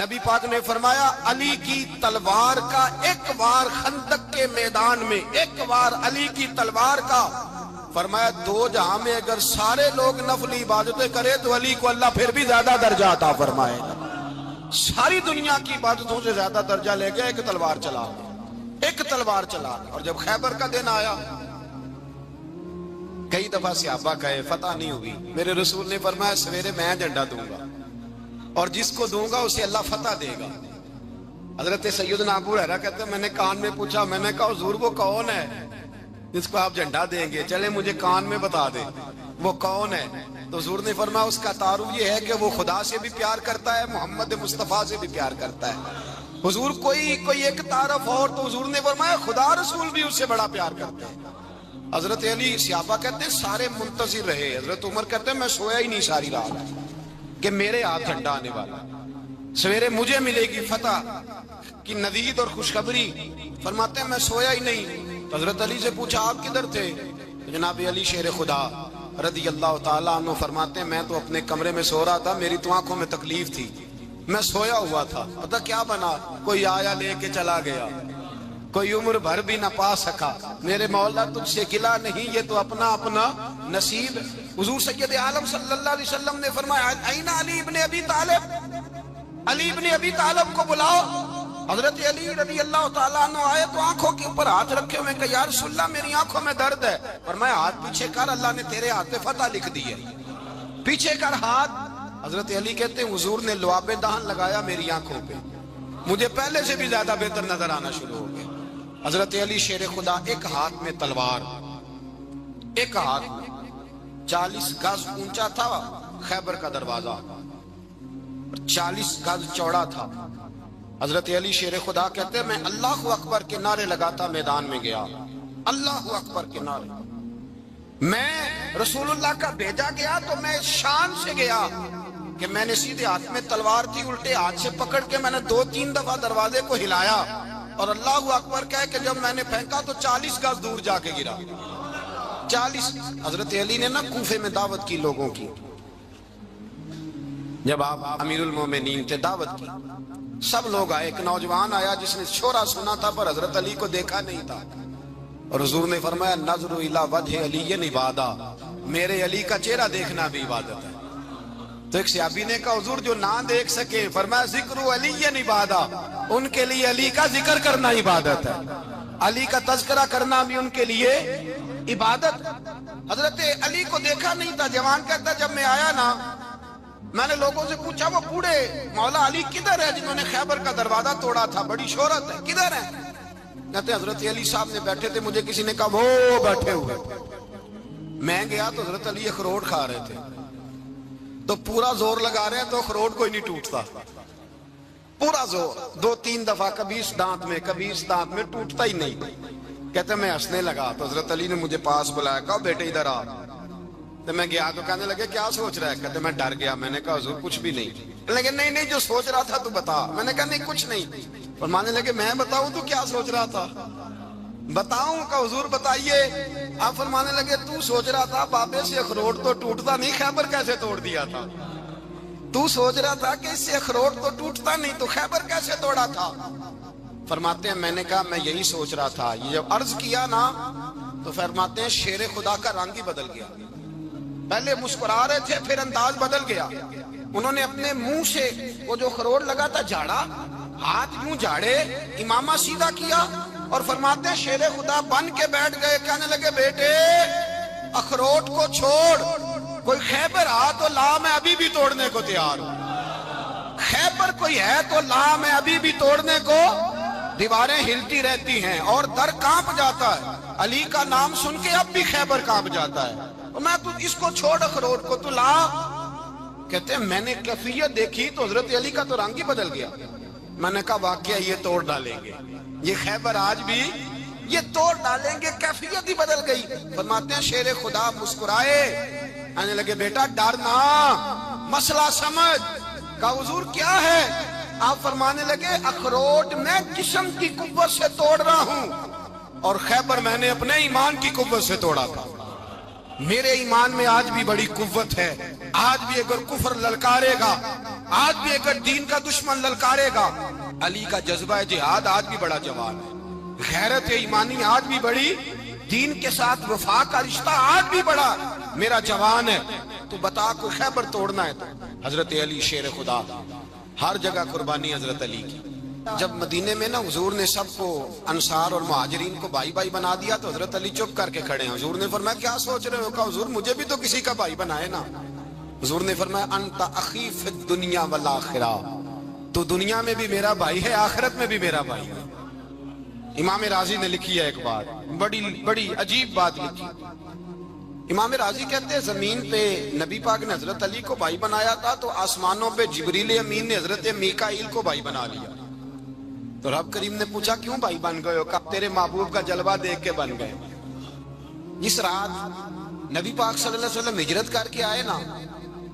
نبی پاک نے فرمایا علی کی تلوار کا ایک وار خندق کے میدان میں، ایک وار علی کی تلوار کا، فرمایا دو جہاں میں اگر سارے لوگ نفلی عبادتیں کرے تو علی کو اللہ پھر بھی زیادہ درجہ عطا فرمائے گا۔ ساری دنیا کی عبادتوں سے زیادہ درجہ لے گیا، ایک تلوار چلا گیا، ایک تلوار چلا گیا۔ اور جب خیبر کا دن آیا، کئی دفعہ صحابہ کہے فتح نہیں ہوئی، میرے رسول نے فرمایا سویرے میں جھنڈا دوں گا اور جس کو دوں گا اسے اللہ فتح دے گا۔ حضرت سیدنا ابو ہریرہ کہتے ہیں میں نے کان میں پوچھا، میں نے کہا حضور وہ کون ہے جس کو آپ جھنڈا دیں گے؟ چلے مجھے کان میں بتا دیں وہ کون ہے۔ تو حضور نے فرمایا اس کا تعارف یہ ہے کہ وہ خدا سے بھی پیار کرتا ہے، محمد مصطفیٰ سے بھی پیار کرتا ہے۔ حضور کوئی ایک تعارف اور، تو حضور نے فرمایا خدا رسول بھی اس سے بڑا پیار کرتے ہیں۔ حضرت علی، صحابہ کہتے ہیں سارے منتظر رہے، حضرت عمر کہتے ہیں میں سویا ہی نہیں ساری رات کہ میرے ہاتھ جھنڈا آنے والا، سویرے مجھے ملے گی فتح کی نوید اور خوشخبری۔ فرماتے ہیں میں سویا ہی نہیں۔ حضرت علی سے پوچھا آپ کدھر تھے؟ جناب علی شیر خدا رضی اللہ تعالیٰ عنہ فرماتے ہیں میں تو اپنے کمرے میں سو رہا تھا، میری تو آنکھوں میں تکلیف تھی، میں سویا ہوا تھا، پتہ کیا بنا، کوئی آیا لے کے چلا گیا، کوئی عمر بھر بھی نہ پا سکا، میرے مولا تجھ سے گلہ نہیں، یہ تو اپنا اپنا نصیب۔ حضور سید عالم صلی اللہ علیہ وسلم نے فرمایا این علی ابن ابی طالب، علی ابن ابی طالب کو بلاؤ۔ حضرت علی رضی اللہ تعالیٰ عنہ آئے تو آنکھوں کے اوپر ہاتھ رکھے ہوئے کہ یا رسول اللہ میری آنکھوں میں درد ہے۔ فرمایا ہاتھ پیچھے کر، اللہ نے تیرے ہاتھ پہ فتح لکھ دی ہے، پیچھے کر ہاتھ۔ حضرت علی کہتے ہیں حضور نے لعاب دہن لگایا میری آنکھوں پہ، مجھے پہلے سے بھی زیادہ بہتر نظر آنا شروع ہو گیا۔ حضرت علی شیر خدا، ایک ہاتھ میں تلوار، ایک ہاتھ میں 40 گز اونچا تھا خیبر کا دروازہ، 40 گز چوڑا تھا۔ حضرت علی شیر خدا کہتے ہیں میں اللہ اکبر کے نعرے لگاتا میدان میں گیا، اللہ اکبر کے نعرے۔ میں رسول اللہ کا بھیجا گیا تو میں شان سے گیا کہ میں نے سیدھے ہاتھ میں تلوار تھی، الٹے ہاتھ سے پکڑ کے میں نے 2-3 دفعہ دروازے کو ہلایا اور اللہ اکبر کہہ کہ جب میں نے پھینکا تو 40 گز دور جا کے گرا، 40۔ حضرت علی نے نا کوفے میں دعوت کی لوگوں کی، جب آپ امیر المومنین تھے دعوت کی، سب لوگ آئے، ایک نوجوان آیا جس نے شورا سنا تھا پر حضرت علی کو دیکھا نہیں تھا، اور حضور نے فرمایا نظر الی وجہ علی عبادہ، میرے علی کا چہرہ دیکھنا بھی عبادت ہے۔ تو ایک صحابی نے کہا حضور جو نہ دیکھ سکے، فرمایا ذکر علی عبادہ، ان کے لیے علی کا ذکر کرنا عبادت ہے، علی کا تذکرہ کرنا بھی ان کے لیے عبادت۔ حضرت علی کو دیکھا نہیں تھا، جوان کہتا جب میں آیا نا میں نے لوگوں سے پوچھا وہ بوڑھے مولا علی کدھر ہے جنہوں نے خیبر کا دروازہ توڑا تھا، بڑی شہرت ہے، کدھر ہے؟ کہتے حضرت علی صاحب نے بیٹھے تھے، مجھے کسی نے کہا وہ بیٹھے ہوئے۔ میں گیا تو حضرت علی اخروٹ کھا رہے تھے، تو پورا زور لگا رہے ہیں تو اخروٹ کوئی نہیں ٹوٹتا، پورا زور 2-3 دفعہ، کبھی اس دانت میں کبھی اس دانت میں، ٹوٹتا ہی نہیں۔ کہتے میں ہنسنے لگا تو حضرت علی نے مجھے پاس بلایا، کہا بیٹے ادھر آ۔ تو میں گیا تو کہنے لگے کیا سوچ رہا ہے؟ کہتے میں ڈر گیا، میں نے کہا حضور کچھ بھی نہیں۔ لیکن نہیں جو سوچ رہا تھا تو بتا۔ میں نے کہا نہیں کچھ نہیں۔ فرمانے لگے میں بتاؤں تو کیا سوچ رہا تھا؟ بتاؤں؟ کہ حضور بتائیے۔ آپ فرمانے لگے تو سوچ رہا تھا بابے سے اخروٹ تو ٹوٹتا نہیں، خیبر کیسے توڑ دیا تھا؟ تو سوچ رہا تھا کہ اس سے اخروٹ تو ٹوٹتا نہیں تو خیبر کیسے توڑا تھا؟ فرماتے ہیں میں نے کہا میں یہی سوچ رہا تھا۔ یہ جب عرض کیا نا تو فرماتے ہیں شیر خدا کا رنگ ہی بدل گیا، پہلے مسکرا رہے تھے پھر انداز بدل گیا۔ انہوں نے اپنے منہ سے وہ جو خروٹ لگا تھا جھاڑا، ہاتھ یوں جھاڑے، امامہ سیدھا کیا اور فرماتے ہیں شیر خدا بن کے بیٹھ گئے، کہنے لگے بیٹے اخروٹ کو چھوڑ، کوئی خیبر آ تو لا، میں ابھی بھی توڑنے کو تیار ہوں، خیبر کوئی ہے تو لا، میں ابھی بھی توڑنے کو۔ دیواریں ہلتی رہتی ہیں اور در کانپ جاتا ہے، علی کا نام سن کے اب بھی خیبر کانپ جاتا ہے، میں تو اس کو چھوڑ اخروٹ کو تو لا۔ کہتے ہیں میں نے کیفیت دیکھی تو حضرت علی کا تو رنگ ہی بدل گیا۔ میں نے کہا واقعہ یہ توڑ ڈالیں گے، یہ خیبر آج بھی یہ توڑ ڈالیں گے، کیفیت ہی بدل گئی۔ فرماتے ہیں شیر خدا مسکرائے، آنے لگے بیٹا ڈرنا، مسئلہ سمجھ۔ کہا حضور کیا ہے؟ آپ فرمانے لگے اخروٹ میں جسم کی قوت سے توڑ رہا ہوں اور خیبر میں نے اپنے ایمان کی قوت سے توڑا تھا۔ میرے ایمان میں آج بھی بڑی قوت ہے، آج بھی اگر کفر للکارے گا آج بھی اگر دین کا دشمن للکارے گا، علی کا جذبہ جہاد آج بھی بڑا جوان ہے، غیرت ایمانی آج بھی بڑی، دین کے ساتھ وفا کا رشتہ آج بھی بڑا میرا جوان ہے۔ تو بتا کوئی خیبر توڑنا ہے تو حضرت علی شیر خدا، ہر جگہ قربانی حضرت علی کی۔ جب مدینے میں نا حضور نے سب کو انصار اور مہاجرین کو بھائی بھائی بنا دیا تو حضرت علی چپ کر کے کھڑے ہیں۔ حضور نے فرمایا کیا سوچ رہے ہو؟ کہا حضور مجھے بھی تو کسی کا بھائی بنائے نا۔ حضور نے فرمایا انت اخی فی الدنیا والآخرہ، تو دنیا میں بھی میرا بھائی ہے، آخرت میں بھی میرا بھائی ہے۔ امام راضی نے لکھی ہے ایک بات، بڑی عجیب بات لکھی۔ امام راضی کہتے ہیں زمین پہ نبی پاک نے حضرت علی کو بھائی بنایا تھا تو آسمانوں پہ جبریل امین نے حضرت میکائیل کو بھائی بنا لیا۔ تو رب کریم نے پوچھا کیوں بھائی بن گئے ہو؟ کہا تیرے محبوب کا جلوہ دیکھ کے بن گئے۔ جس رات نبی پاک صلی اللہ علیہ وسلم ہجرت کر کے آئے نا،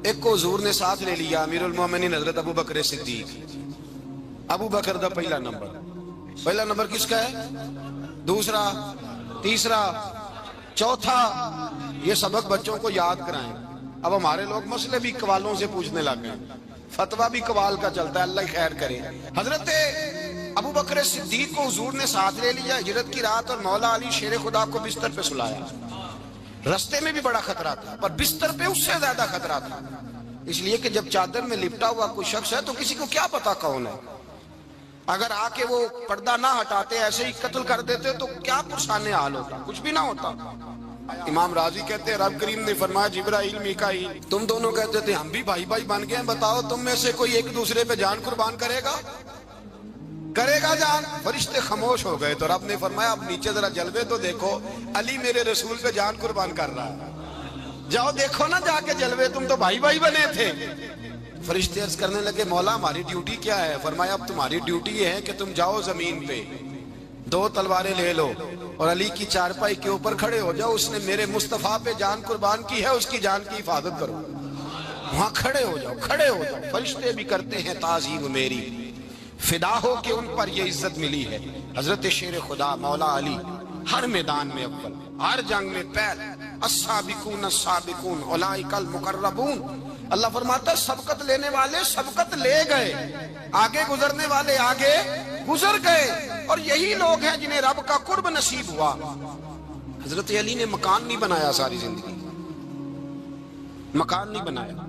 ایک کو حضور نے ساتھ لے لیا، امیر المومنین حضرت ابو بکر صدیق۔ ابو بکر دا پہلا نمبر کس کا ہے؟ دوسرا، تیسرا، چوتھا، یہ سبق بچوں کو یاد کرائیں۔ اب ہمارے لوگ مسئلے بھی قوالوں سے پوچھنے لگ گئے، فتویٰ بھی قوال کا چلتا ہے، اللہ خیر کرے۔ حضرت ابو بکر صدیق کو حضور نے ساتھ لے لیا ہجرت کی رات، اور مولا علی شیر خدا کو بستر پہ سلایا۔ رستے میں بھی بڑا خطرہ تھا پر بستر پہ اس سے زیادہ خطرہ تھا، اس لیے کہ جب چادر میں لپٹا ہوا کوئی شخص ہے تو کسی کو کیا پتا کون ہے، اگر آ کے وہ پردہ نہ ہٹاتے ایسے ہی قتل کر دیتے تو کیا پرسان حال ہوتا، کچھ بھی نہ ہوتا۔ امام راضی کہتے ہیں رب کریم نے فرمایا جبرائیل میکائیل تم دونوں کہتے تھے ہم بھی بھائی بھائی بن گئے ہیں، بتاؤ تم میں سے کوئی ایک دوسرے پہ جان قربان کرے گا جان؟ فرشتے خاموش ہو گئے تو رب نے فرمایا اب نیچے ذرا جلوے تو دیکھو، علی میرے رسول پہ جان قربان کر رہا ہے، جاؤ دیکھو نا جا کے جلوے، تم تو بھائی بھائی بنے تھے۔ فرشتے عرض کرنے لگے مولا ہماری ڈیوٹی کیا ہے؟ فرمایا اب تمہاری ڈیوٹی یہ ہے کہ تم جاؤ زمین پہ 2 تلواریں لے لو اور علی کی چارپائی کے اوپر کھڑے ہو جاؤ، اس نے میرے مصطفیٰ پہ جان قربان کی ہے، اس کی جان کی حفاظت کرو۔ وہاں کھڑے ہو جاؤ۔ فرشتے بھی کرتے ہیں تعظیم میری، فدا ہو کہ ان پر یہ عزت ملی ہے۔ حضرت شیر خدا مولا علی ہر میدان میں اول، ہر جنگ میں پہل، السابقون السابقون اولئک المقربون۔ اللہ فرماتا ہے سبقت لینے والے سبقت لے گئے، آگے گزرنے والے آگے گزر گئے، اور یہی لوگ ہیں جنہیں رب کا قرب نصیب ہوا۔ حضرت علی نے مکان نہیں بنایا، ساری زندگی مکان نہیں بنایا،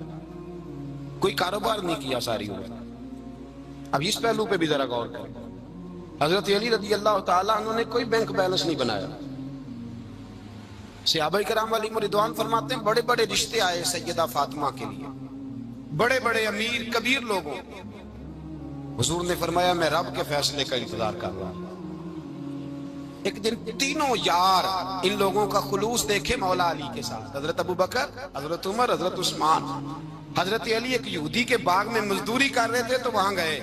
کوئی کاروبار نہیں کیا ساری عمر۔ اب اس پہلو پہ بھی ذرا غور کریں، حضرت علی رضی اللہ تعالیٰ انہوں نے کوئی بینک بیلنس نہیں بنایا۔ صحابہ کرام علیہم رضوان فرماتے ہیں بڑے بڑے رشتے آئے سیدہ فاطمہ کے لیے، بڑے بڑے امیر کبیر لوگوں، حضور نے فرمایا میں رب کے فیصلے کا انتظار کر رہا ہوں۔ ایک دن تینوں یار ان لوگوں کا خلوص دیکھے مولا علی کے ساتھ، حضرت ابو بکر، حضرت عمر، حضرت عثمان۔ حضرت علی ایک یہودی کے باغ میں مزدوری کر رہے تھے تو وہاں گئے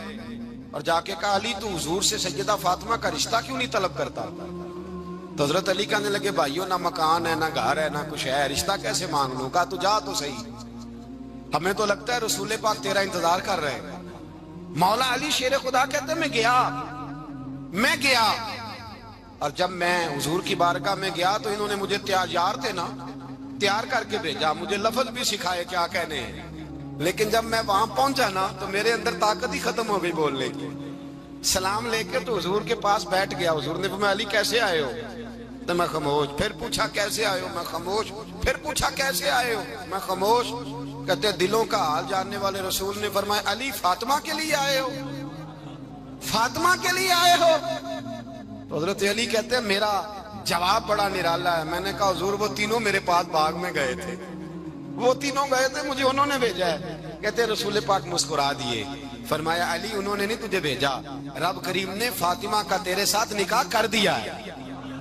اور جا کے کہا علی تو حضور سے سیدہ فاطمہ کا رشتہ کیوں نہیں طلب کرتا؟ تو حضرت علی کہنے لگے بھائیو نہ مکان ہے نہ گھر ہے نہ کچھ ہے، رشتہ کیسے مانگ لوں؟ کہا تو جا تو صحیح، ہمیں تو لگتا ہے رسول پاک تیرا انتظار کر رہے ہیں۔ مولا علی شیر خدا کہتے ہیں میں گیا اور جب میں حضور کی بارگاہ میں گیا تو انہوں نے مجھے یار تھے نا تیار کر کے بھیجا، مجھے لفظ بھی سکھائے کیا کہنے ہیں، لیکن جب میں وہاں پہنچا نا تو میرے اندر طاقت ہی ختم ہو گئی بولنے کی۔ سلام لے کے تو حضور کے پاس بیٹھ گیا، حضور نے فرمایا علی کیسے آئے ہو؟ تو میں خاموش، پھر پوچھا کیسے آئے ہو؟ میں خاموش، پھر پوچھا کیسے آئے ہو؟ میں خاموش۔ کہتے دلوں کا حال جاننے والے رسول نے فرمایا علی فاطمہ کے لیے آئے ہو؟ فاطمہ کے لیے آئے ہو؟ تو حضرت علی کہتے ہیں میرا جواب بڑا نرالا ہے۔ میں نے کہا حضور وہ تینوں میرے پاس باغ میں گئے تھے، وہ تینوں گئے تھے، مجھے انہوں نے بھیجا ہے۔ کہتے ہیں رسول پاک مسکرا دیے، فرمایا علی انہوں نے نہیں تجھے بھیجا، رب کریم نے فاطمہ کا تیرے ساتھ نکاح کر دیا ہے،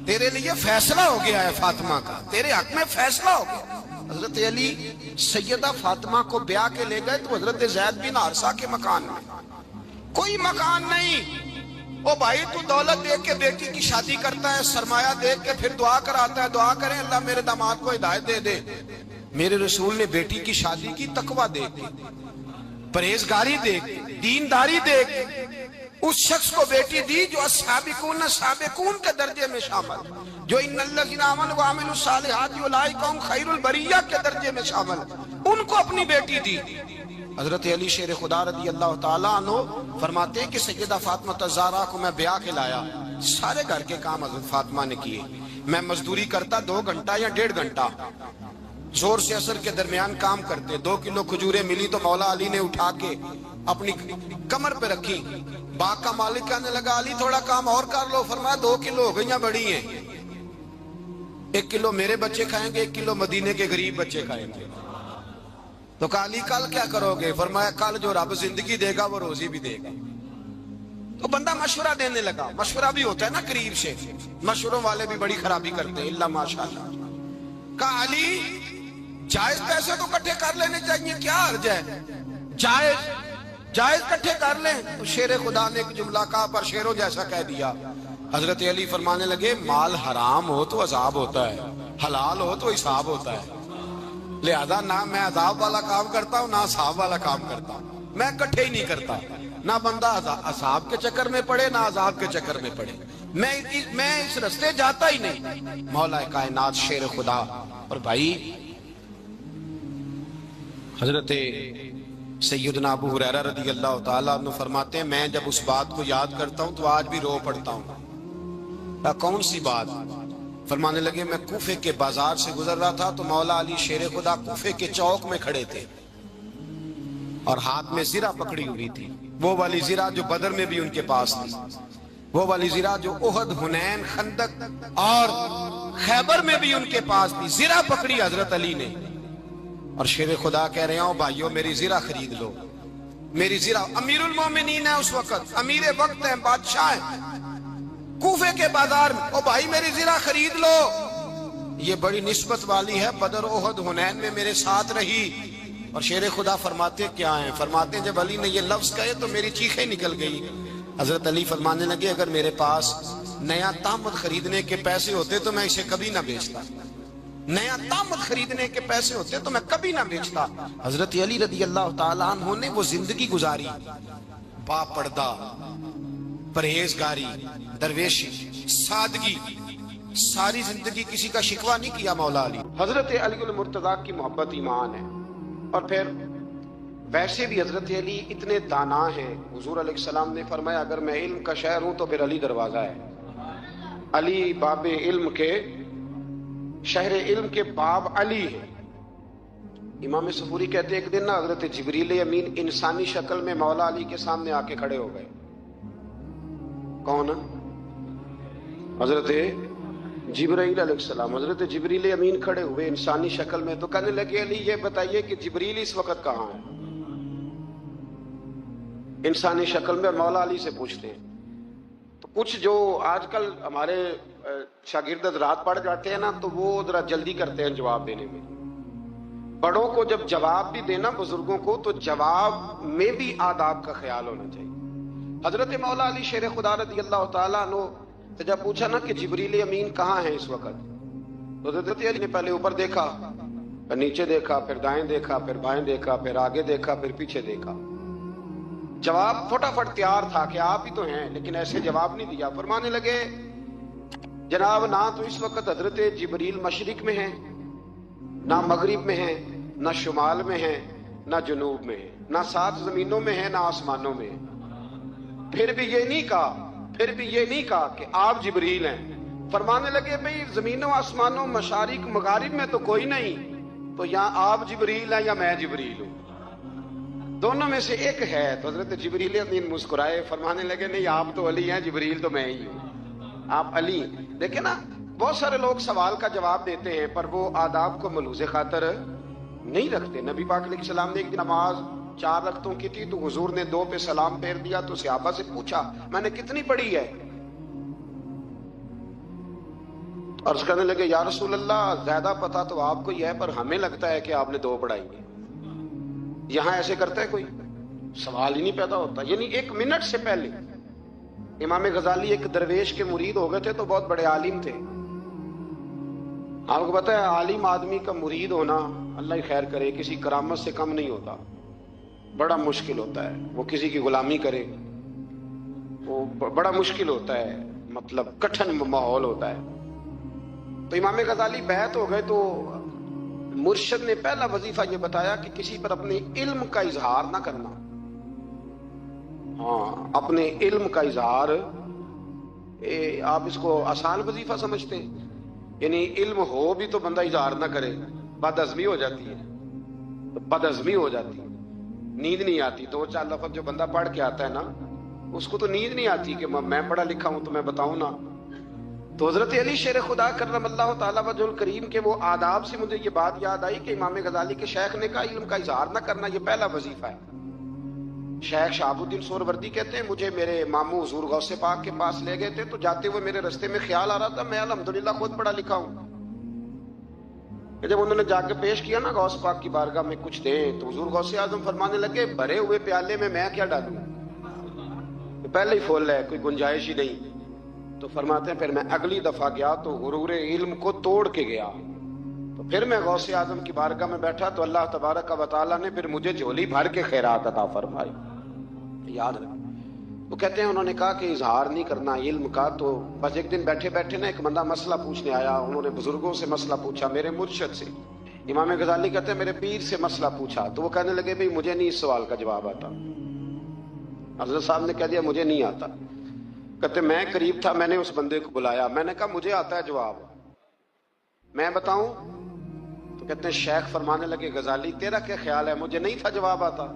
تیرے لیے فیصلہ ہو گیا ہے، فاطمہ کا تیرے حق میں فیصلہ ہو گیا۔ حضرت علی سیدہ فاطمہ کو بیاہ کے لے گئے تو حضرت زید بن حارثہ کے مکان میں، کوئی مکان نہیں۔ او بھائی تو دولت دیکھ کے بیٹی کی شادی کرتا ہے، سرمایہ دیکھ کے پھر دعا کراتا ہے، دعا کریں اللہ میرے داماد کو ہدایت دے دے۔ میرے رسول نے بیٹی کی شادی کی تقوی دیکھ کے، پرہیزگاری دیکھ کے، دینداری دیکھ کے، اس شخص کو بیٹی دی جو السابقون السابقون کے درجے میں شامل، جو ان الذین آمنوا وعملوا الصالحات اولئک هم خیر البریہ کے درجے میں شامل، ان کو اپنی بیٹی دی۔ حضرت علی شیر خدا رضی اللہ تعالیٰ عنہ فرماتے ہیں کہ سیدہ فاطمہ الزہرا کو میں بیاہ کے لایا، سارے گھر کے کام حضرت فاطمہ نے کیے، میں مزدوری کرتا 2 گھنٹہ یا 1.5 گھنٹہ، زور سے عصر کے درمیان کام کرتے، 2 کلو کھجوریں ملی تو مولا علی نے اٹھا کے اپنی کمر پہ رکھی، باغ کا مالک کہنے لگا علی تھوڑا کام اور کر لو، فرمایا 2 کلو ہو گئیں بڑی ہیں، 1 کلو میرے بچے کھائیں گے، 1 کلو مدینے کے غریب بچے کھائیں گے۔ تو کہا علی کل کیا کرو گے؟ فرمایا کل جو رب زندگی دے گا وہ روزی بھی دے گا۔ تو بندہ مشورہ دینے لگا، مشورہ بھی ہوتا ہے نا قریب سے، مشوروں والے بھی بڑی خرابی کرتے ہیں اللہ ماشاءاللہ۔ کہا علی جائز پیسے تو کٹھے کر لینے چاہیے، کیا حرج ہے، جائز کٹھے کر لیں۔ تو شیر خدا نے ایک جملہ کہا پر شیروں جیسا کہہ دیا۔ حضرت علی فرمانے لگے مال حرام ہو تو عذاب ہوتا ہے، حلال ہو تو حساب ہوتا ہے، لہذا نہ میں عذاب والا کام کرتا ہوں نہ حساب والا کام کرتا ہوں، میں کٹھے ہی نہیں کرتا، نہ بندہ عذاب کے چکر میں پڑے نہ عذاب کے چکر میں پڑے، میں اس رستے جاتا ہی نہیں۔ مولا کائنات شیر خدا۔ اور بھائی حضرت سیدنا ابو ہریرہ رضی اللہ تعالیٰ عنہ فرماتے ہیں میں جب اس بات کو یاد کرتا ہوں تو آج بھی رو پڑتا ہوں۔ کون سی بات؟ فرمانے لگے میں کوفے کے بازار سے گزر رہا تھا تو مولا علی شیر خدا کوفے کے چوک میں کھڑے تھے اور ہاتھ میں زرہ پکڑی ہوئی تھی، وہ والی زرہ جو بدر میں بھی ان کے پاس تھی، وہ والی زرہ جو احد، حنین، خندق اور خیبر میں بھی ان کے پاس تھی، زرہ پکڑی حضرت علی نے اور شیر خدا کہہ رہے ہوں بھائیو میری زرہ خرید لو، میری زرہ۔ امیر المومنین ہے اس وقت، امیر وقت ہے، بادشاہ ہے کوفے کے بازار میں، او بھائی میری زرہ خرید لو، یہ بڑی نسبت والی ہے، بدر، احد، حنین میں میرے ساتھ رہی۔ اور شیر خدا فرماتے کیا ہیں؟ فرماتے ہیں جب علی نے یہ لفظ کہے تو میری چیخیں نکل گئی۔ حضرت علی فرمانے لگے اگر میرے پاس نیا طامت خریدنے کے پیسے ہوتے تو میں اسے کبھی نہ بیچتا، نیا طامت خریدنے کے پیسے ہوتے تو میں کبھی نہ بیچتا۔ حضرت علی رضی اللہ تعالیٰ عنہ نے وہ زندگی گزاری، با پردہ، پرہیزگاری، درویشی، سادگی، ساری زندگی کسی کا شکوہ نہیں کیا مولا علی۔ حضرت علی المرتضیٰ کی محبت ایمان ہے۔ اور پھر ویسے بھی حضرت علی اتنے دانا ہیں، حضور علیہ السلام نے فرمایا اگر میں علم کا شہر ہوں تو پھر علی دروازہ ہے، علی باب علم کے، شہر علم کے باب علی ہے۔ امام صفوری کہتے ہیں ایک دن نا حضرت جبریل امین انسانی شکل میں مولا علی کے سامنے آ کے کھڑے ہو گئے۔ کون؟ حضرت جبرائیل علیہ السلام۔ حضرت جبریل امین کھڑے ہوئے انسانی شکل میں تو کہنے لگے علی یہ بتائیے کہ جبریل اس وقت کہاں ہے؟ انسانی شکل میں، اور مولا علی سے پوچھتے ہیں۔ تو کچھ جو آج کل ہمارے شاگرد حضرات پڑھ جاتے ہیں نا تو وہ ذرا جلدی کرتے ہیں جواب دینے میں، بڑوں کو جب جواب بھی دینا بزرگوں کو تو جواب میں بھی آداب کا خیال ہونا چاہیے۔ حضرت مولا علی شیر خدا رضی اللہ تعالیٰ عنہ سے جب پوچھا نا کہ جبریل امین کہاں ہیں اس وقت، تو حضرت علی نے پہلے اوپر دیکھا، پھر نیچے دیکھا، پھر دائیں دیکھا، پھر بائیں دیکھا، پھر آگے دیکھا، پھر پیچھے دیکھا۔ جواب فٹافٹ تیار تھا کہ آپ ہی تو ہیں، لیکن ایسے جواب نہیں دیا۔ فرمانے لگے جناب نہ تو اس وقت حضرت جبریل مشرق میں ہیں، نہ مغرب میں ہیں، نہ شمال میں ہیں، نہ جنوب میں ہیں، نہ 7 زمینوں میں ہیں، نہ آسمانوں میں ہیں۔ پھر بھی یہ نہیں کہا کہ آپ جبریل ہیں۔ فرمانے لگے بھئی زمینوں آسمانوں مشارق مغارب میں تو کوئی نہیں، تو یا آپ جبریل ہیں یا میں جبریل ہوں، دونوں میں سے ایک ہے۔ تو حضرت جبریل امین مسکرائے، فرمانے لگے نہیں آپ تو علی ہیں، جبریل تو میں ہی ہوں، آپ علی ہیں۔ دیکھیں نا بہت سارے لوگ سوال کا جواب دیتے ہیں پر وہ آداب کو ملحوظ خاطر نہیں رکھتے۔ نبی پاک علیہ السلام نے ایک دن نماز 4 رکعتوں کی تھی تو حضور نے 2 پہ سلام پھیر دیا تو صحابہ سے پوچھا میں نے کتنی پڑھی ہے؟ عرض کرنے لگے یا رسول اللہ زیادہ پتا تو آپ کو یہ ہے پر ہمیں لگتا ہے کہ آپ نے 2 پڑھائی ہیں۔ یہاں ایسے کرتا ہے کوئی؟ سوال ہی نہیں پیدا ہوتا۔ یعنی 1 منٹ سے پہلے امام غزالی ایک درویش کے مرید ہو گئے تھے تو بہت بڑے عالم تھے۔ آپ کو پتا ہے عالم آدمی کا مرید ہونا اللہ ہی خیر کرے کسی کرامت سے کم نہیں ہوتا، بڑا مشکل ہوتا ہے۔ وہ کسی کی غلامی کرے وہ بڑا مشکل ہوتا ہے، مطلب کٹھن ماحول ہوتا ہے۔ تو امام غزالی بیعت ہو گئے تو مرشد نے پہلا وظیفہ یہ بتایا کہ کسی پر اپنے علم کا اظہار نہ کرنا. ہاں، اپنے علم کا اظہار آپ اس کو آسان وظیفہ سمجھتے ہیں؟ یعنی علم ہو بھی تو بندہ اظہار نہ کرے، بد ہضمی ہو جاتی ہے، بد ہضمی ہو جاتی ہے، نیند نہیں آتی. دو چار لفظ جو بندہ پڑھ کے آتا ہے نا، اس کو تو نیند نہیں آتی کہ میں پڑھا لکھا ہوں تو میں بتاؤں نا. تو حضرت علی شیر خدا کرم اللہ تعالیٰ وجہ الکریم کے وہ آداب سے مجھے یہ بات یاد آئی کہ امام غزالی کے شیخ نے کہا علم کا اظہار نہ کرنا یہ پہلا وظیفہ ہے. شیخ شہاب الدین سہروردی کہتے ہیں مجھے میرے ماموں حضور غوث پاک کے پاس لے گئے تھے، تو جاتے ہوئے میرے رستے میں خیال آ رہا تھا میں الحمدللہ خود پڑھا لکھا ہوں. جب انہوں نے جا کے پیش کیا نا غوث پاک کی بارگاہ میں کچھ دیں، تو حضور غوث اعظم فرمانے لگے بھرے ہوئے پیالے میں کیا ڈالوں، پہلے ہی فول ہے، کوئی گنجائش ہی نہیں. تو فرماتے ہیں پھر میں اگلی دفعہ گیا تو غرور علم کو توڑ کے گیا. تو پھر میں غوث اعظم کی بارگاہ میں بیٹھا تو اللہ تبارک و تعالیٰ نے پھر مجھے جھولی بھر کے خیرات عطا فرمائی. یاد رکھ. وہ کہتے ہیں انہوں نے کہا کہ اظہار نہیں کرنا علم کا. تو بس ایک دن بیٹھے بیٹھے نا ایک بندہ مسئلہ پوچھنے آیا، انہوں نے بزرگوں سے مسئلہ پوچھا، میرے مرشد سے. امام غزالی کہتے ہیں میرے پیر سے مسئلہ پوچھا تو وہ کہنے لگے بھئی مجھے نہیں اس سوال کا جواب آتا. حضرت صاحب نے کہہ دیا مجھے نہیں آتا. کہتے میں قریب تھا، میں نے اس بندے کو بلایا، میں نے کہا مجھے آتا ہے جواب، میں بتاؤں؟ تو کہتے ہیں شیخ فرمانے لگے غزالی تیرا کیا خیال ہے، مجھے نہیں تھا جواب آتا.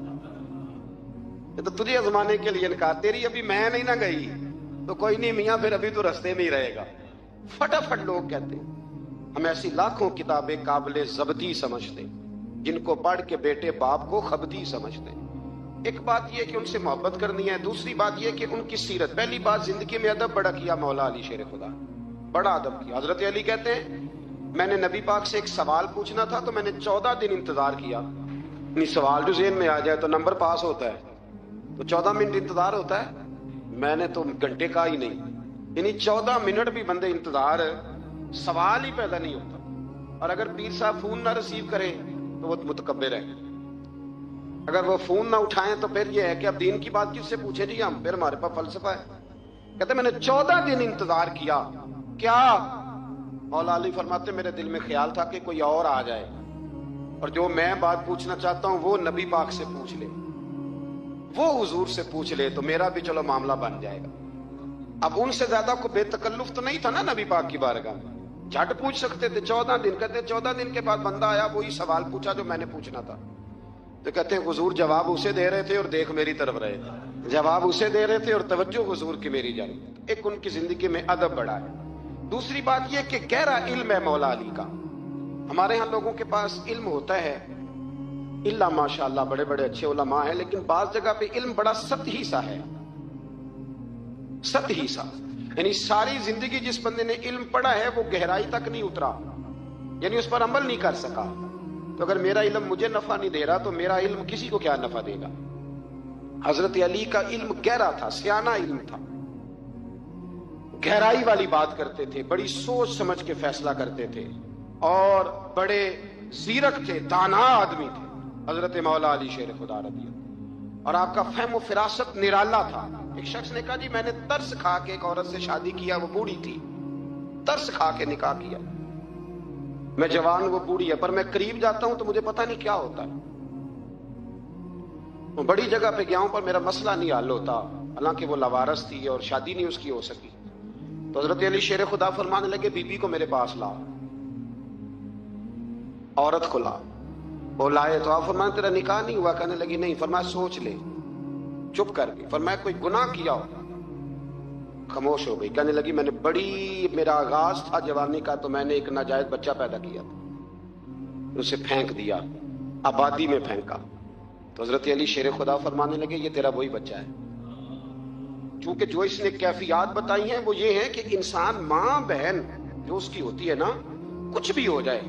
یہ تو تجھے آزمانے کے لیے نکاح، تیری ابھی میں نہیں نہ گئی تو کوئی نہیں میاں پھر ابھی تو رستے میں ہی رہے گا. فٹافٹ لوگ کہتے ہیں ہم ایسی لاکھوں کتابیں قابل ضبطی سمجھتے جن کو پڑھ کے بیٹے باپ کو خبتی سمجھتے. ایک بات یہ کہ ان سے محبت کرنی ہے، دوسری بات یہ کہ ان کی سیرت. پہلی بات زندگی میں ادب بڑا کیا مولا علی شیر خدا، بڑا ادب کیا. حضرت علی کہتے ہیں میں نے نبی پاک سے ایک سوال پوچھنا تھا تو میں نے 14 دن انتظار کیا. یعنی سوال جو ذہن میں آ جائے تو نمبر پاس ہوتا ہے، تو 14 منٹ انتظار ہوتا ہے، میں نے تو گھنٹے کا ہی نہیں. یعنی 14 منٹ بھی بندے انتظار، سوال ہی پیدا نہیں ہوتا. اور اگر پیر صاحب فون نہ ریسیو کریں تو وہ متکبر ہے، اگر وہ فون نہ اٹھائیں تو پھر یہ ہے کہ اب دین کی بات کس سے پوچھیں جی ہم، پھر ہمارے پاس فلسفہ ہے. کہتے میں نے 14 دن انتظار کیا. کیا؟ مولا علی فرماتے میرے دل میں خیال تھا کہ کوئی اور آ جائے اور جو میں بات پوچھنا چاہتا ہوں وہ نبی پاک سے پوچھ لے، وہ حضور سے پوچھ لے تو میرا بھی چلو معاملہ بن جائے گا. اب ان سے زیادہ کو بے تکلف تو نہیں تھا نا نبی پاک کی بارگاہ میں، جھٹ پوچھ سکتے تھے. 14 دن. کہتے 14 دن کے بعد بندہ آیا، وہی سوال پوچھا جو میں نے پوچھنا تھا. تو کہتے ہیں حضور جواب اسے دے رہے تھے اور دیکھ میری طرف رہے تھے، جواب اسے دے رہے تھے اور توجہ حضور کی میری جانب. ایک ان کی زندگی میں ادب بڑا ہے. دوسری بات یہ کہ گہرا علم ہے مولا علی کا. ہمارے ہاں لوگوں کے پاس علم ہوتا ہے اللہ ماشاءاللہ بڑے بڑے اچھے علماء ہیں، لیکن بعض جگہ پہ علم بڑا سطحی سا ہے، سطحی سا. یعنی ساری زندگی جس بندے نے علم پڑھا ہے وہ گہرائی تک نہیں اترا، یعنی اس پر عمل نہیں کر سکا. تو اگر میرا علم مجھے نفع نہیں دے رہا تو میرا علم کسی کو کیا نفع دے گا. حضرت علی کا علم گہرا تھا، سیانہ علم تھا، گہرائی والی بات کرتے تھے، بڑی سوچ سمجھ کے فیصلہ کرتے تھے اور بڑے زیرک تھے، دانا آدمی تھے حضرت مولا علی شیر خدا رضی اللہ. اور آپ کا فہم و فراست نرالا تھا. ایک شخص نے کہا جی میں نے ترس کھا کے ایک عورت سے شادی کیا، وہ بوڑھی تھی، ترس کھا کے نکاح کیا. میں جوان، وہ بوڑھی ہے، پر میں قریب جاتا ہوں تو مجھے پتہ نہیں کیا ہوتا ہے. بڑی جگہ پہ گیا ہوں پر میرا مسئلہ نہیں حل ہوتا، حالانکہ وہ لاوارث تھی اور شادی نہیں اس کی ہو سکی. تو حضرت علی شیر خدا فرمانے لگے بی بی کو میرے پاس لا، عورت کو لا. وہ لائے تو آپ فرمانے تیرا نکاح نہیں ہوا؟ کہنے لگی نہیں. فرمایا سوچ لے. چپ کر گئی. فرمایا کوئی گناہ کیا ہو؟ خاموش ہو گئی. کہنے لگی میں نے میرا آغاز تھا جوانی کا تو میں نے ایک ناجائز بچہ پیدا کیا تھا، اسے پھینک دیا، آبادی میں پھینکا. تو حضرت علی شیر خدا فرمانے لگے یہ تیرا وہی بچہ ہے. چونکہ جو اس نے کیفیات بتائی ہیں وہ یہ ہے کہ انسان ماں بہن جو اس کی ہوتی ہے نا، کچھ بھی ہو جائے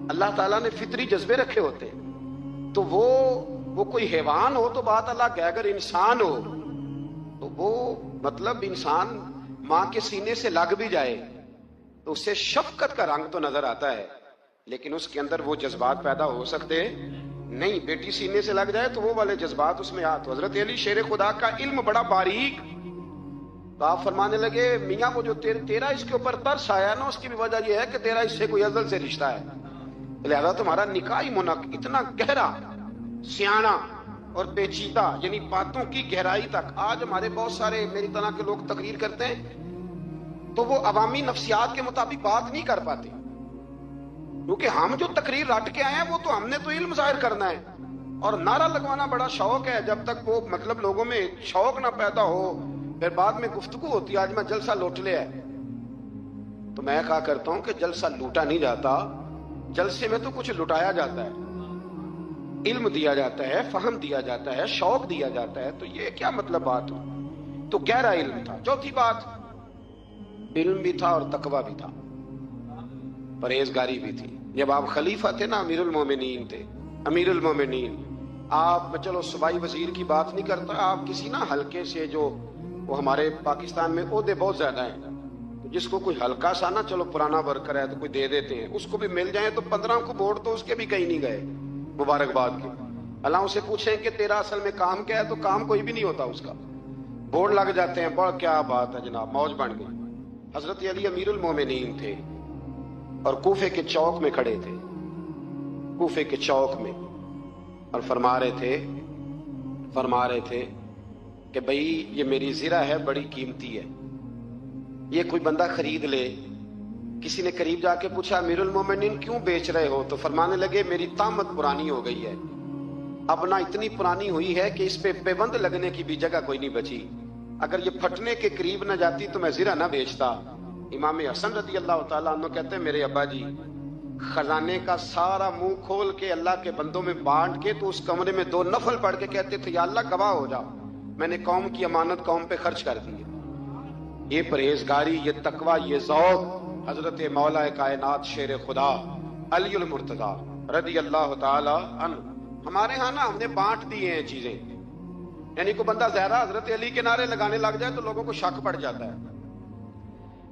اللہ تعالیٰ نے فطری جذبے رکھے ہوتے ہیں. تو وہ کوئی حیوان ہو تو بات اللہ کہ اگر انسان ہو تو وہ مطلب انسان ماں کے سینے سے لگ بھی جائے تو اس سے شفقت کا رنگ تو نظر آتا ہے، لیکن اس کے اندر وہ جذبات پیدا ہو سکتے نہیں. بیٹی سینے سے لگ جائے تو وہ والے جذبات اس میں آتے. حضرت علی شیر خدا کا علم بڑا باریک. تو آپ فرمانے لگے میاں وہ جو تیرا اس کے اوپر ترس آیا نا، اس کی بھی وجہ یہ ہے کہ تیرا اس سے کوئی ازل سے رشتہ ہے. لہذا تمہارا نکاح منعقد اتنا گہرا، سیانا اور پیچیدہ، یعنی باتوں کی گہرائی تک. آج ہمارے بہت سارے میری طرح کے لوگ تقریر کرتے ہیں تو وہ عوامی نفسیات کے مطابق بات نہیں کر پاتے، کیونکہ ہم جو تقریر رٹ کے آئے ہیں وہ تو ہم نے تو علم ظاہر کرنا ہے، اور نعرہ لگوانا بڑا شوق ہے. جب تک وہ مطلب لوگوں میں شوق نہ پیدا ہو پھر بعد میں گفتگو ہوتی ہے آج میں جلسہ لوٹ لیا ہے. تو میں کہا کرتا ہوں کہ جلسہ لوٹا نہیں جاتا، جلسے میں تو کچھ لٹایا جاتا ہے، علم دیا جاتا ہے، فہم دیا جاتا ہے، شوق دیا جاتا ہے. تو یہ کیا مطلب بات ہو؟ تو گہرا علم تھا. چوتھی بات، علم بھی تھا اور تقوی بھی تھا، پرہیزگاری بھی تھی. جب آپ خلیفہ تھے نا، امیر المومنین تھے، امیر المومنین، آپ چلو صوبائی وزیر کی بات نہیں کرتا، آپ کسی نا حلقے سے، جو وہ ہمارے پاکستان میں عہدے بہت زیادہ ہیں، تو جس کو کوئی ہلکا سا نا چلو پرانا ورکر ہے تو کوئی دے دیتے ہیں، اس کو بھی مل جائیں تو 15 کو ووٹ تو اس کے بھی کہیں نہیں گئے مبارکباد کے. اللہ سے پوچھیں کہ تیرا اصل میں کام کیا ہے تو کام کوئی بھی نہیں ہوتا اس کا، بورڈ لگ جاتے ہیں. بڑا کیا بات ہے جناب، موج بن گئی. حضرت علی امیر المومنین تھے اور کوفے کے چوک میں کھڑے تھے، کوفے کے چوک میں، اور فرما رہے تھے کہ بھئی یہ میری زرہ ہے، بڑی قیمتی ہے، یہ کوئی بندہ خرید لے. کسی نے قریب جا کے پوچھا امیر المومنین کیوں بیچ رہے ہو؟ تو فرمانے لگے میری طامت پرانی ہو گئی ہے، اب نہ اتنی پرانی ہوئی ہے کہ اس پہ پیوند لگنے کی بھی جگہ کوئی نہیں بچی، اگر یہ پھٹنے کے قریب نہ جاتی تو میں زرہ نہ بیچتا. امام حسن رضی اللہ تعالیٰ عنہ کہتے ہیں میرے ابا جی خزانے کا سارا منہ کھول کے اللہ کے بندوں میں بانٹ کے تو اس کمرے میں 2 نفل پڑھ کے کہتے تھے یا اللہ گواہ ہو جا، میں نے قوم کی امانت قوم پہ خرچ کر دی. یہ پرہیزگاری، یہ تقوی، یہ ذوق حضرت مولا کائنات شیر خدا علی المرتضی رضی اللہ تعالی عنہ. ہمارے ہاں نا ہم نے بانٹ دی ہیں چیزیں، یعنی کوئی بندہ زہرا حضرت علی کے نعرے لگانے لگ جائے تو لوگوں کو شک پڑ جاتا ہے.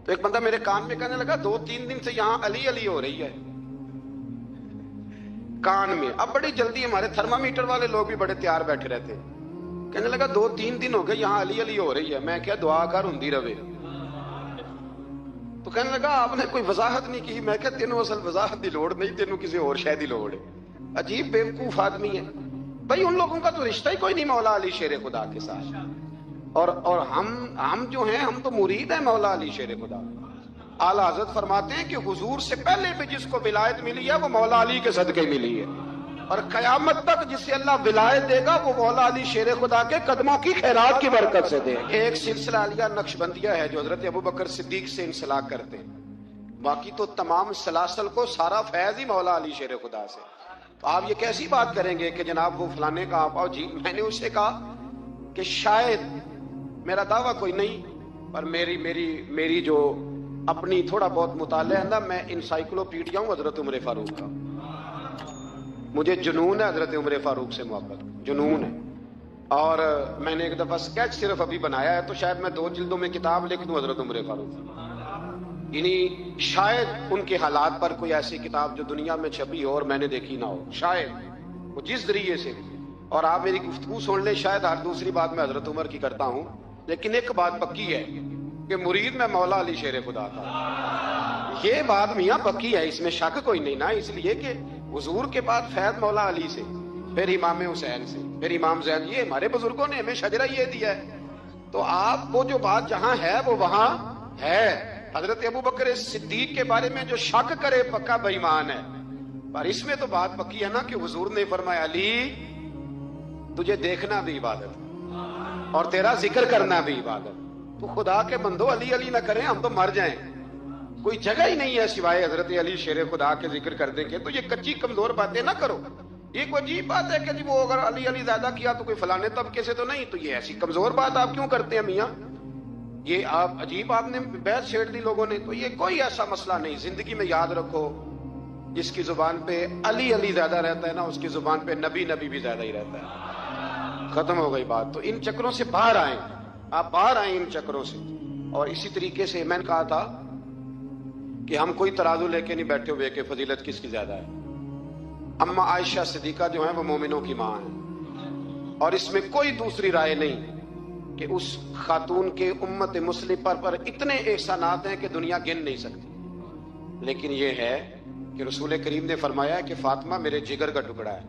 تو ایک بندہ میرے کان میں کہنے لگا 2-3 دن سے یہاں علی علی ہو رہی ہے کان میں. اب بڑی جلدی ہمارے تھرمامیٹر والے لوگ بھی بڑے تیار بیٹھے رہتے، کہنے لگا 2-3 دن ہو گئے یہاں علی علی ہو رہی ہے. میں کیا دعا کر ہندی رہے. تو کہنے لگا آپ نے کوئی وضاحت نہیں کی. میں کہا تینوں اصل وضاحت دی لوڑ نہیں، تینوں کسی اور شے دی لوڑ ہے. عجیب بیوقوف آدمی ہے بھائی. ان لوگوں کا تو رشتہ ہی کوئی نہیں مولا علی شیر خدا کے ساتھ، اور ہم جو ہیں ہم تو مرید ہیں مولا علی شیر خدا. اعلیٰ حضرت فرماتے ہیں کہ حضور سے پہلے بھی جس کو ولایت ملی ہے وہ مولا علی کے صدقے ملی ہے، اور قیامت تک جس سے اللہ ولایت دے گا وہ مولا علی شیر خدا کے قدموں کی خیرات کی برکت سے دے. ایک سلسلہ علیہ نقشبندیہ ہے جو حضرت ابوبکر صدیق سے انسلاک کرتے ہیں، باقی تو تمام سلاسل کو سارا فیض ہی مولا علی شیر خدا سے. تو آپ یہ کیسی بات کریں گے کہ جناب وہ فلانے کا آپ آؤ جی. میں نے اسے کہا کہ شاید میرا دعویٰ کوئی نہیں، پر میری جو اپنی تھوڑا بہت مطالعہ ہے نا، میں انسائکلوپیڈیا ہوں حضرت عمر فاروق کا. مجھے جنون ہے حضرت عمر فاروق سے محبت، جنون ہے. اور میں نے ایک دفعہ سکیچ صرف ابھی بنایا ہے، تو شاید میں 2 جلدوں میں کتاب لکھ دوں حضرت عمر فاروق. یعنی شاید ان کے حالات پر کوئی ایسی کتاب جو دنیا میں چھپی ہو اور میں نے دیکھی نہ ہو، شاید وہ جس ذریعے سے. اور آپ میری گفتگو سن لیں، شاید ہر دوسری بات میں حضرت عمر کی کرتا ہوں، لیکن ایک بات پکی ہے کہ مرید میں مولا علی شیر خدا تھا. یہ بات میاں پکی ہے، اس میں شک کوئی نہیں نا. اس لیے کہ حضور کے بعد فیض مولا علی سے، پھر امام حسین سے، پھر امام زین. یہ ہمارے بزرگوں نے ہمیں شجرہ یہ دیا ہے. تو آپ کو جو بات جہاں ہے وہ وہاں ہے. حضرت ابوبکر صدیق کے بارے میں جو شک کرے پکا بے ایمان ہے. پر اس میں تو بات پکی ہے نا کہ حضور نے فرمایا علی تجھے دیکھنا بھی عبادت اور تیرا ذکر کرنا بھی عبادت. تو خدا کے بندو علی علی نہ کریں، ہم تو مر جائیں. کوئی جگہ ہی نہیں ہے سوائے حضرت علی شیر خدا کے ذکر کر دیں کے. تو یہ کچی کمزور باتیں نہ کرو. یہ کوئی عجیب بات ہے کہ جی وہ اگر علی علی زیادہ کیا تو کوئی فلانے طبقے سے تو نہیں. تو یہ ایسی کمزور بات آپ کیوں کرتے ہیں میاں؟ یہ آپ عجیب، آپ نے بحث چھیڑ دی لوگوں نے. تو یہ کوئی ایسا مسئلہ نہیں. زندگی میں یاد رکھو جس کی زبان پہ علی علی زیادہ رہتا ہے نا، اس کی زبان پہ نبی نبی بھی زیادہ ہی رہتا ہے. ختم ہو گئی بات. تو ان چکروں سے باہر آئیں، آپ باہر آئیں ان چکروں سے. اور اسی طریقے سے میں نے کہا تھا کہ ہم کوئی ترازو لے کے نہیں بیٹھے ہوئے کہ فضیلت کس کی زیادہ ہے. اما عائشہ صدیقہ جو ہیں وہ مومنوں کی ماں ہیں، اور اس میں کوئی دوسری رائے نہیں کہ اس خاتون کے امت مسلم پر اتنے احسانات ہیں کہ دنیا گن نہیں سکتی. لیکن یہ ہے کہ رسول کریم نے فرمایا ہے کہ فاطمہ میرے جگر کا ٹکڑا ہے.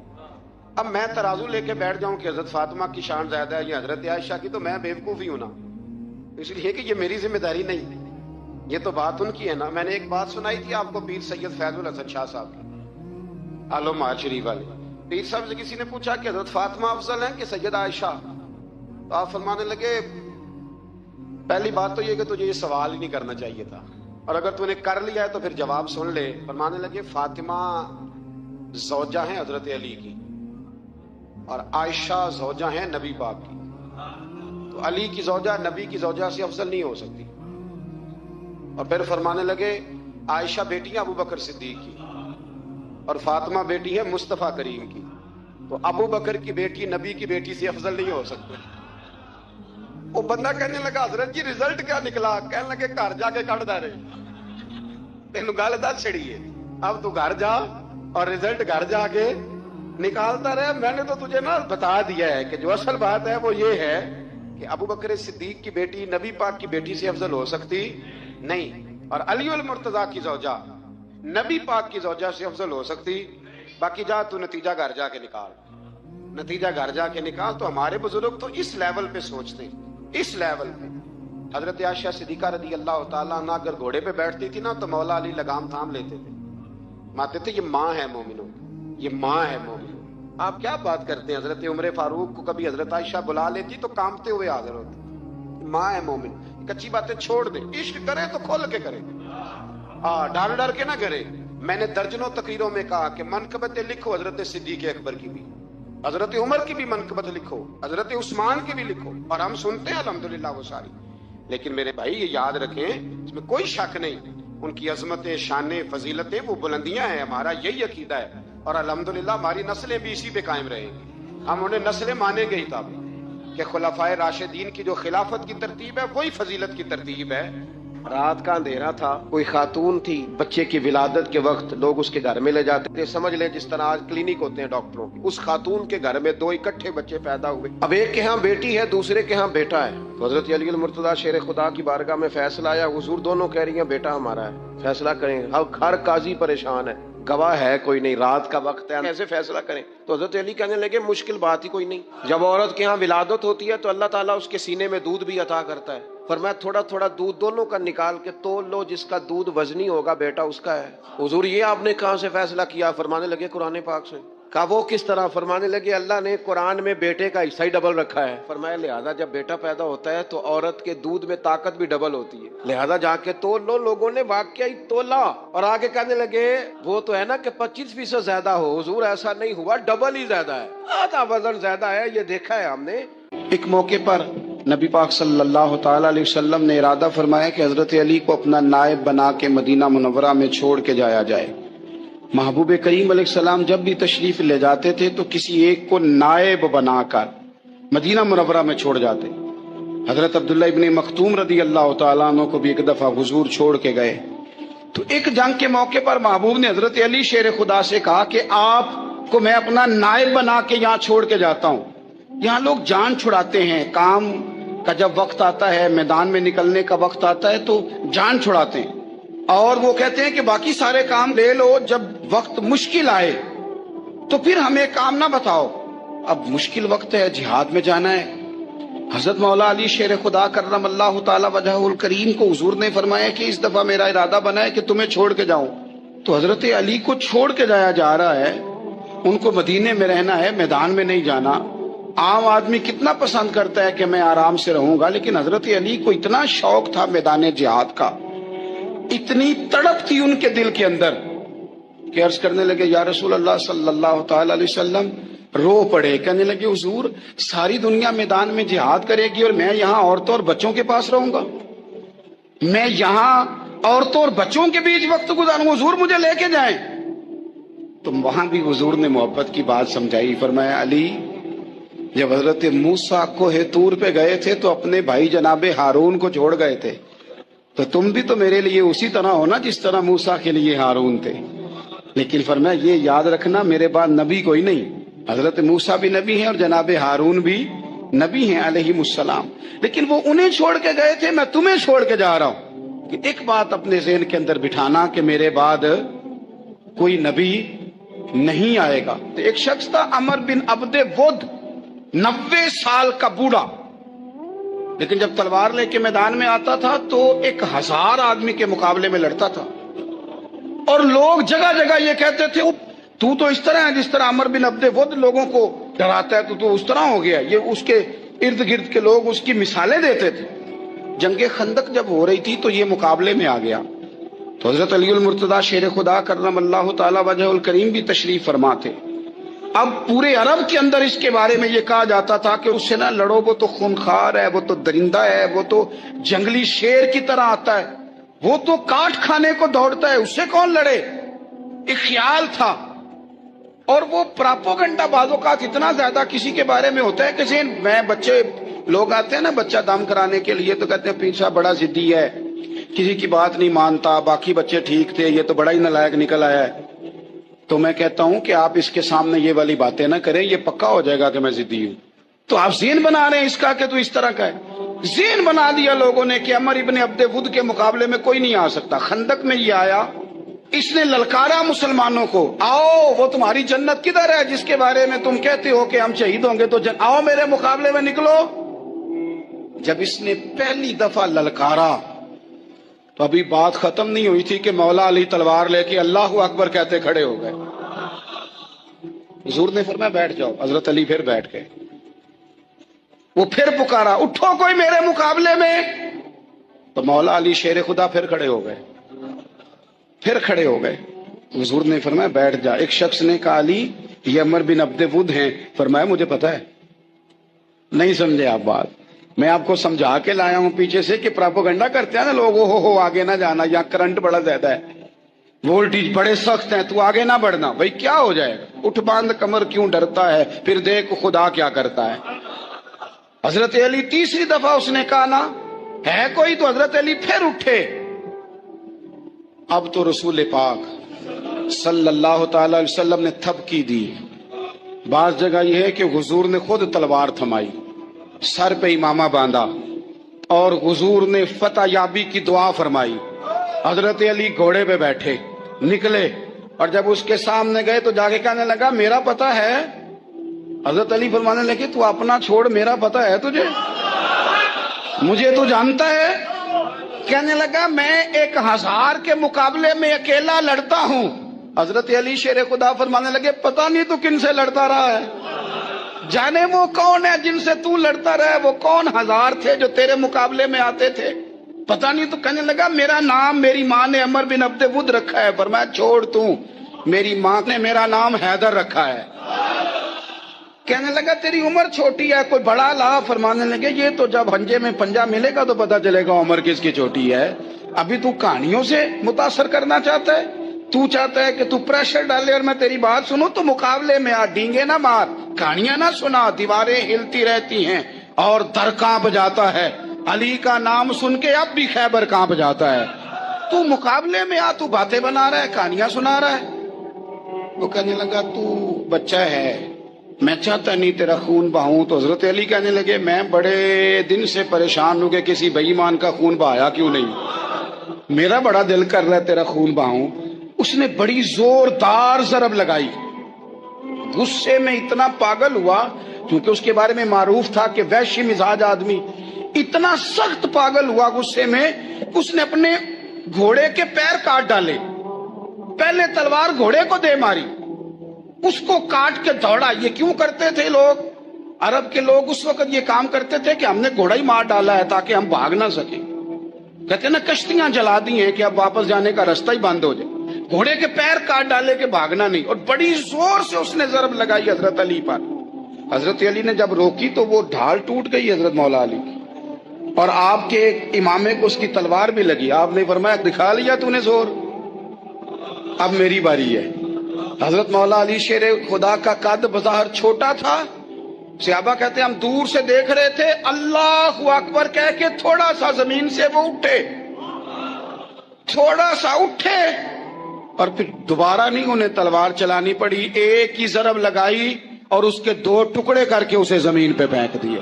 اب میں ترازو لے کے بیٹھ جاؤں کہ حضرت فاطمہ کی شان زیادہ ہے یا حضرت عائشہ کی، تو میں بیوقوف ہی ہوں نا. اس لیے کہ یہ میری ذمہ داری نہیں، یہ تو بات ان کی ہے نا. میں نے ایک بات سنائی تھی آپ کو پیر سید فیض الحسن شاہ صاحب کی، آلو مہار شریف والے. پیر صاحب سے کسی نے پوچھا کہ حضرت فاطمہ افضل ہیں کہ سیدہ عائشہ؟ تو آپ فرمانے لگے پہلی بات تو یہ کہ تجھے یہ سوال ہی نہیں کرنا چاہیے تھا، اور اگر تو نے کر لیا ہے تو پھر جواب سن لے. فرمانے لگے فاطمہ زوجہ ہیں حضرت علی کی، اور عائشہ زوجہ ہیں نبی پاک کی. تو علی کی زوجہ نبی کی زوجہ سے افضل نہیں ہو سکتی. اور پھر فرمانے لگے عائشہ بیٹی ہے ابو بکر صدیق کی، اور فاطمہ بیٹی ہے مصطفیٰ کریم کی. تو ابو بکر کی بیٹی نبی کی بیٹی سے افضل نہیں ہو سکتی. وہ بندہ کہنے لگا حضرت جی رزلٹ کیا نکلا؟ کہنے لگے گھر جا کے کٹ دے رہے، تینوں گل دس چھڑی ہے، اب تو گھر جا اور رزلٹ گھر جا کے نکالتا رہے. میں نے تو تجھے نا بتا دیا ہے کہ جو اصل بات ہے وہ یہ ہے کہ ابو بکر صدیق کی بیٹی نبی پاک کی بیٹی سے افضل ہو سکتی نہیں، اور علی المرتضیٰ کی زوجہ نبی پاک کی زوجہ سے افضل ہو سکتی. باقی جا تو نتیجہ گھر جا کے نکال، نتیجہ گھر جا کے نکال. تو ہمارے بزرگ تو اس لیول پہ سوچتے ہیں، اس لیول پہ. حضرت عائشہ صدیقہ رضی اللہ تعالیٰ عنہ اگر گھوڑے پہ بیٹھتی تھی نا تو مولا علی لگام تھام لیتے تھے، ماتے تھے یہ ماں ہے مومنوں، یہ ماں ہے مومنوں. آپ کیا بات کرتے ہیں؟ حضرت عمر فاروق کو کبھی حضرت عائشہ بلا لیتی تو کانپتے ہوئے حاضر ہوتے. ماں ہے مومن. کچی باتیں چھوڑ دے، عشق کرے تو کھول کے کرے، ڈر ڈر کے نہ کرے. میں نے درجنوں تقریروں میں کہا کہ منقبتیں لکھو حضرت صدیق اکبر کی بھی، حضرت عمر کی بھی منقبت لکھو، حضرت عثمان کی بھی لکھو، اور ہم سنتے ہیں الحمدللہ وہ ساری. لیکن میرے بھائی یہ یاد رکھیں، اس میں کوئی شک نہیں، ان کی عظمتیں، شانیں، فضیلتیں وہ بلندیاں ہیں. ہمارا یہی عقیدہ ہے، اور الحمدللہ ہماری نسلیں بھی اسی پہ قائم رہیں گی. ہم انہیں نسلیں مانیں گے ہی تب کہ خلفائے راشدین کی جو خلافت کی ترتیب ہے وہی فضیلت کی ترتیب ہے. رات کا اندھیرا تھا، کوئی خاتون تھی، بچے کی ولادت کے وقت لوگ اس کے گھر میں لے جاتے تھے. سمجھ لیں جس طرح آج کلینک ہوتے ہیں ڈاکٹروں کے. اس خاتون کے گھر میں 2 اکٹھے بچے پیدا ہوئے. اب ایک کے ہاں بیٹی ہے، دوسرے کے ہاں بیٹا ہے. تو حضرت علی المرتضیٰ شیر خدا کی بارگاہ میں فیصلہ آیا. حضور دونوں کہہ رہی ہیں بیٹا ہمارا ہے، فیصلہ کریں. ہر قاضی پریشان ہے، گواہ ہے کوئی نہیں، رات کا وقت ہے، کیسے فیصلہ کریں؟ تو حضرت علی کہنے لگے مشکل بات ہی کوئی نہیں. جب عورت کے ہاں ولادت ہوتی ہے تو اللہ تعالیٰ اس کے سینے میں دودھ بھی عطا کرتا ہے. فرمایا تھوڑا تھوڑا دودھ دونوں کا نکال کے تول لو، جس کا دودھ وزنی ہوگا بیٹا اس کا ہے. حضور یہ آپ نے کہاں سے فیصلہ کیا؟ فرمانے لگے قرآن پاک سے. کہا وہ کس طرح؟ فرمانے لگے اللہ نے قرآن میں بیٹے کا حصہ ہی ڈبل رکھا ہے. فرمایا لہذا جب بیٹا پیدا ہوتا ہے تو عورت کے دودھ میں طاقت بھی ڈبل ہوتی ہے، لہذا جا کے تول لو. لوگوں نے واقعی تولا اور آگے کہنے لگے وہ تو ہے نا کہ 25% زیادہ ہو. حضور ایسا نہیں ہوا، ڈبل ہی زیادہ ہے، آدھا وزن زیادہ ہے. یہ دیکھا ہے ہم نے. ایک موقع پر نبی پاک صلی اللہ تعالی علیہ وسلم نے ارادہ فرمایا کہ حضرت علی کو اپنا نائب بنا کے مدینہ منورہ میں چھوڑ کے جایا جائے. محبوب کریم علیہ السلام جب بھی تشریف لے جاتے تھے تو کسی ایک کو نائب بنا کر مدینہ منورہ میں چھوڑ جاتے. حضرت عبداللہ ابن مختوم رضی اللہ تعالیٰ عنہ کو بھی ایک دفعہ حضور چھوڑ کے گئے. تو ایک جنگ کے موقع پر محبوب نے حضرت علی شیر خدا سے کہا کہ آپ کو میں اپنا نائب بنا کے یہاں چھوڑ کے جاتا ہوں. یہاں لوگ جان چھڑاتے ہیں، کام کا جب وقت آتا ہے، میدان میں نکلنے کا وقت آتا ہے تو جان چھڑاتے ہیں، اور وہ کہتے ہیں کہ باقی سارے کام لے لو، جب وقت مشکل آئے تو پھر ہمیں کام نہ بتاؤ. اب مشکل وقت ہے، جہاد میں جانا ہے. حضرت مولا علی شیر خدا کرم اللہ تعالی وجہہ الکریم کو حضور نے فرمایا کہ اس دفعہ میرا ارادہ بنا ہے کہ تمہیں چھوڑ کے جاؤں. تو حضرت علی کو چھوڑ کے جایا جا رہا ہے، ان کو مدینے میں رہنا ہے، میدان میں نہیں جانا. عام آدمی کتنا پسند کرتا ہے کہ میں آرام سے رہوں گا، لیکن حضرت علی کو اتنا شوق تھا میدان جہاد کا، اتنی تڑپ تھی ان کے دل کے اندر کہ عرض کرنے لگے یا رسول اللہ صلی اللہ تعالی علیہ وسلم. رو پڑے، کہنے لگے حضور ساری دنیا میدان میں جہاد کرے گی اور میں یہاں عورتوں اور بچوں کے پاس رہوں گا، میں یہاں عورتوں اور بچوں کے بیچ وقت گزاروں، حضور مجھے لے کے جائیں. تو وہاں بھی حضور نے محبت کی بات سمجھائی. فرمایا علی جب حضرت موسیٰ کوہ طور پہ گئے تھے تو اپنے بھائی جناب ہارون کو چھوڑ گئے تھے، تو تم بھی تو میرے لیے اسی طرح ہو نا جس طرح موسیٰ کے لیے ہارون تھے. لیکن فرمایا یہ یاد رکھنا میرے بعد نبی کوئی نہیں، حضرت موسیٰ بھی نبی ہیں اور جناب ہارون بھی نبی ہیں علیہم السلام، لیکن وہ انہیں چھوڑ کے گئے تھے، میں تمہیں چھوڑ کے جا رہا ہوں. کہ ایک بات اپنے ذہن کے اندر بٹھانا کہ میرے بعد کوئی نبی نہیں آئے گا. تو ایک شخص تھا عمر بن عبد ود، 90 سال کا بوڑھا، لیکن جب تلوار لے کے میدان میں آتا تھا تو 1000 آدمی کے مقابلے میں لڑتا تھا. اور لوگ جگہ جگہ یہ کہتے تھے تو اس طرح ہے جس طرح عمر بن عبد ود لوگوں کو ڈراتا ہے، تو اس طرح ہو گیا. یہ اس کے ارد گرد کے لوگ اس کی مثالیں دیتے تھے. جنگ خندق جب ہو رہی تھی تو یہ مقابلے میں آ گیا. تو حضرت علی المرتضیٰ شیر خدا کرم اللہ تعالی وجہ الکریم بھی تشریف فرما تھے. اب پورے عرب کے اندر اس کے بارے میں یہ کہا جاتا تھا کہ اس سے نہ لڑو، وہ تو خونخوار ہے، وہ تو درندہ ہے، وہ تو جنگلی شیر کی طرح آتا ہے، وہ تو کاٹ کھانے کو دوڑتا ہے، اس سے کون لڑے. ایک خیال تھا. اور وہ پراپوگنڈا بعض اوقات اتنا زیادہ کسی کے بارے میں ہوتا ہے کہ میں بچے لوگ آتے ہیں نا بچہ دم کرانے کے لیے، تو کہتے ہیں پیر صاحب بڑا ضدی ہے، کسی کی بات نہیں مانتا، باقی بچے ٹھیک تھے، یہ تو بڑا ہی نالائق نکل آیا ہے. تو میں کہتا ہوں کہ آپ اس کے سامنے یہ والی باتیں نہ کریں، یہ پکا ہو جائے گا کہ میں ضدی ہوں. تو آپ ذہن بنا رہے ہیں اس کا کہ تو اس طرح کا ہے. ذہن بنا دیا لوگوں نے کہ عمر ابن عبد ود کے مقابلے میں کوئی نہیں آ سکتا. خندق میں یہ آیا، اس نے للکارا مسلمانوں کو، آؤ وہ تمہاری جنت کدھر ہے جس کے بارے میں تم کہتے ہو کہ ہم شہید ہوں گے، تو آؤ میرے مقابلے میں نکلو. جب اس نے پہلی دفعہ للکارا تو ابھی بات ختم نہیں ہوئی تھی کہ مولا علی تلوار لے کے اللہ اکبر کہتے کھڑے ہو گئے. حضور نے فرمایا بیٹھ جاؤ. حضرت علی پھر بیٹھ گئے. وہ پھر پکارا اٹھو کوئی میرے مقابلے میں. تو مولا علی شیر خدا پھر کھڑے ہو گئے، پھر کھڑے ہو گئے. حضور نے فرمایا بیٹھ جا. ایک شخص نے کہا علی یہ عمر بن عبد ود ہیں. فرمایا مجھے پتا ہے. نہیں سمجھے آپ بات، میں آپ کو سمجھا کے لایا ہوں پیچھے سے کہ پراپوگنڈا کرتے ہیں نا لوگ، ہو آگے نہ جانا، یا کرنٹ بڑا زیادہ ہے، وولٹیج بڑے سخت ہیں، تو آگے نہ بڑھنا. بھائی کیا ہو جائے گا، اٹھ باندھ کمر کیوں ڈرتا ہے، پھر دیکھ خدا کیا کرتا ہے. حضرت علی تیسری دفعہ اس نے کہا نا ہے کوئی، تو حضرت علی پھر اٹھے. اب تو رسول پاک صلی اللہ تعالی علیہ وسلم نے تھپکی دی. بعض جگہ یہ ہے کہ حضور نے خود تلوار تھمائی، سر پہ امامہ باندھا، اور حضور نے فتح یابی کی دعا فرمائی. حضرت علی گھوڑے پہ بیٹھے نکلے، اور جب اس کے سامنے گئے تو جا کے کہنے لگا میرا پتہ ہے. حضرت علی فرمانے لگے تو اپنا چھوڑ، میرا پتہ ہے تجھے، مجھے تو جانتا ہے. کہنے لگا میں 1000 کے مقابلے میں اکیلا لڑتا ہوں. حضرت علی شیر خدا فرمانے لگے پتہ نہیں تو کن سے لڑتا رہا ہے، جانے وہ کون ہے جن سے تو لڑتا رہا ہے، وہ کون 1000 تھے جو تیرے مقابلے میں آتے تھے، پتہ نہیں. تو کہنے لگا میرا نام میری ماں نے عمر بن عبد ود رکھا ہے. فرمایا چھوڑ تو، میری ماں نے میرا نام حیدر رکھا ہے. کہنے لگا تیری عمر چھوٹی ہے، کوئی بڑا لا. فرمانے لگے یہ تو جب پنجے میں پنجہ ملے گا تو پتہ چلے گا عمر کس کی چھوٹی ہے. ابھی تو کہانیوں سے متاثر کرنا چاہتا ہے، تو چاہتا ہے کہ تو پریشر ڈالے اور میں تیری بات سنوں. تو مقابلے میں آ، ڈینگے نہ مار، کہانیاں نہ سنا، دیواریں ہلتی رہتی ہیں اور در کانپ جاتا ہے. علی کا نام سن کے اب بھی خیبر کانپ جاتا ہے. تو مقابلے میں آ، تو باتیں بنا رہا ہے، کہانیاں سنا رہا ہے. وہ کہنے لگا تو بچہ ہے، میں چاہتا نہیں تیرا خون بہاؤں. تو حضرت علی کہنے لگے میں بڑے دن سے پریشان ہوں کہ کسی بے ایمان کا خون بہایا کیوں نہیں، میرا بڑا دل کر رہا ہے تیرا خون بہاؤں. اس نے بڑی زوردار ضرب لگائی. غصے میں اتنا پاگل ہوا، کیونکہ اس کے بارے میں معروف تھا کہ وحشی مزاج آدمی، اتنا سخت پاگل ہوا غصے میں، اس نے اپنے گھوڑے کے پیر کاٹ ڈالے. پہلے تلوار گھوڑے کو دے ماری، اس کو کاٹ کے دوڑا. یہ کیوں کرتے تھے لوگ، عرب کے لوگ اس وقت یہ کام کرتے تھے کہ ہم نے گھوڑا ہی مار ڈالا ہے تاکہ ہم بھاگ نہ سکیں. کہتے ہیں نا کشتیاں جلا دی ہیں کہ اب واپس جانے کا راستہ ہی بند ہو جائے. گھوڑے کے پیر کاٹ ڈالے کہ بھاگنا نہیں. اور بڑی زور سے اس نے ضرب لگائی حضرت علی پر. حضرت علی نے جب روکی تو وہ ڈھال ٹوٹ گئی حضرت مولا علی کی، اور آپ کے ایک امامے کو اس کی تلوار بھی لگی. آپ نے فرمایا دکھا لیا تو نے زور، اب میری باری ہے. حضرت مولا علی شیر خدا کا قد بظاہر چھوٹا تھا. صحابہ کہتے ہیں ہم دور سے دیکھ رہے تھے، اللہ اکبر کہہ کے تھوڑا سا زمین سے وہ اٹھے، تھوڑا سا اٹھے، اور پھر دوبارہ نہیں انہیں تلوار چلانی پڑی. ایک ہی ضرب لگائی اور اس کے 2 ٹکڑے کر کے اسے زمین پہ پھینک دیے.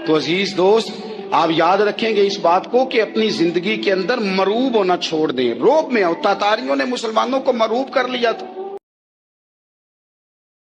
تو عزیز دوست، آپ یاد رکھیں گے اس بات کو کہ اپنی زندگی کے اندر مروب ہونا چھوڑ دیں. روب میں ہو. تاتاریوں نے مسلمانوں کو مروب کر لیا تھا.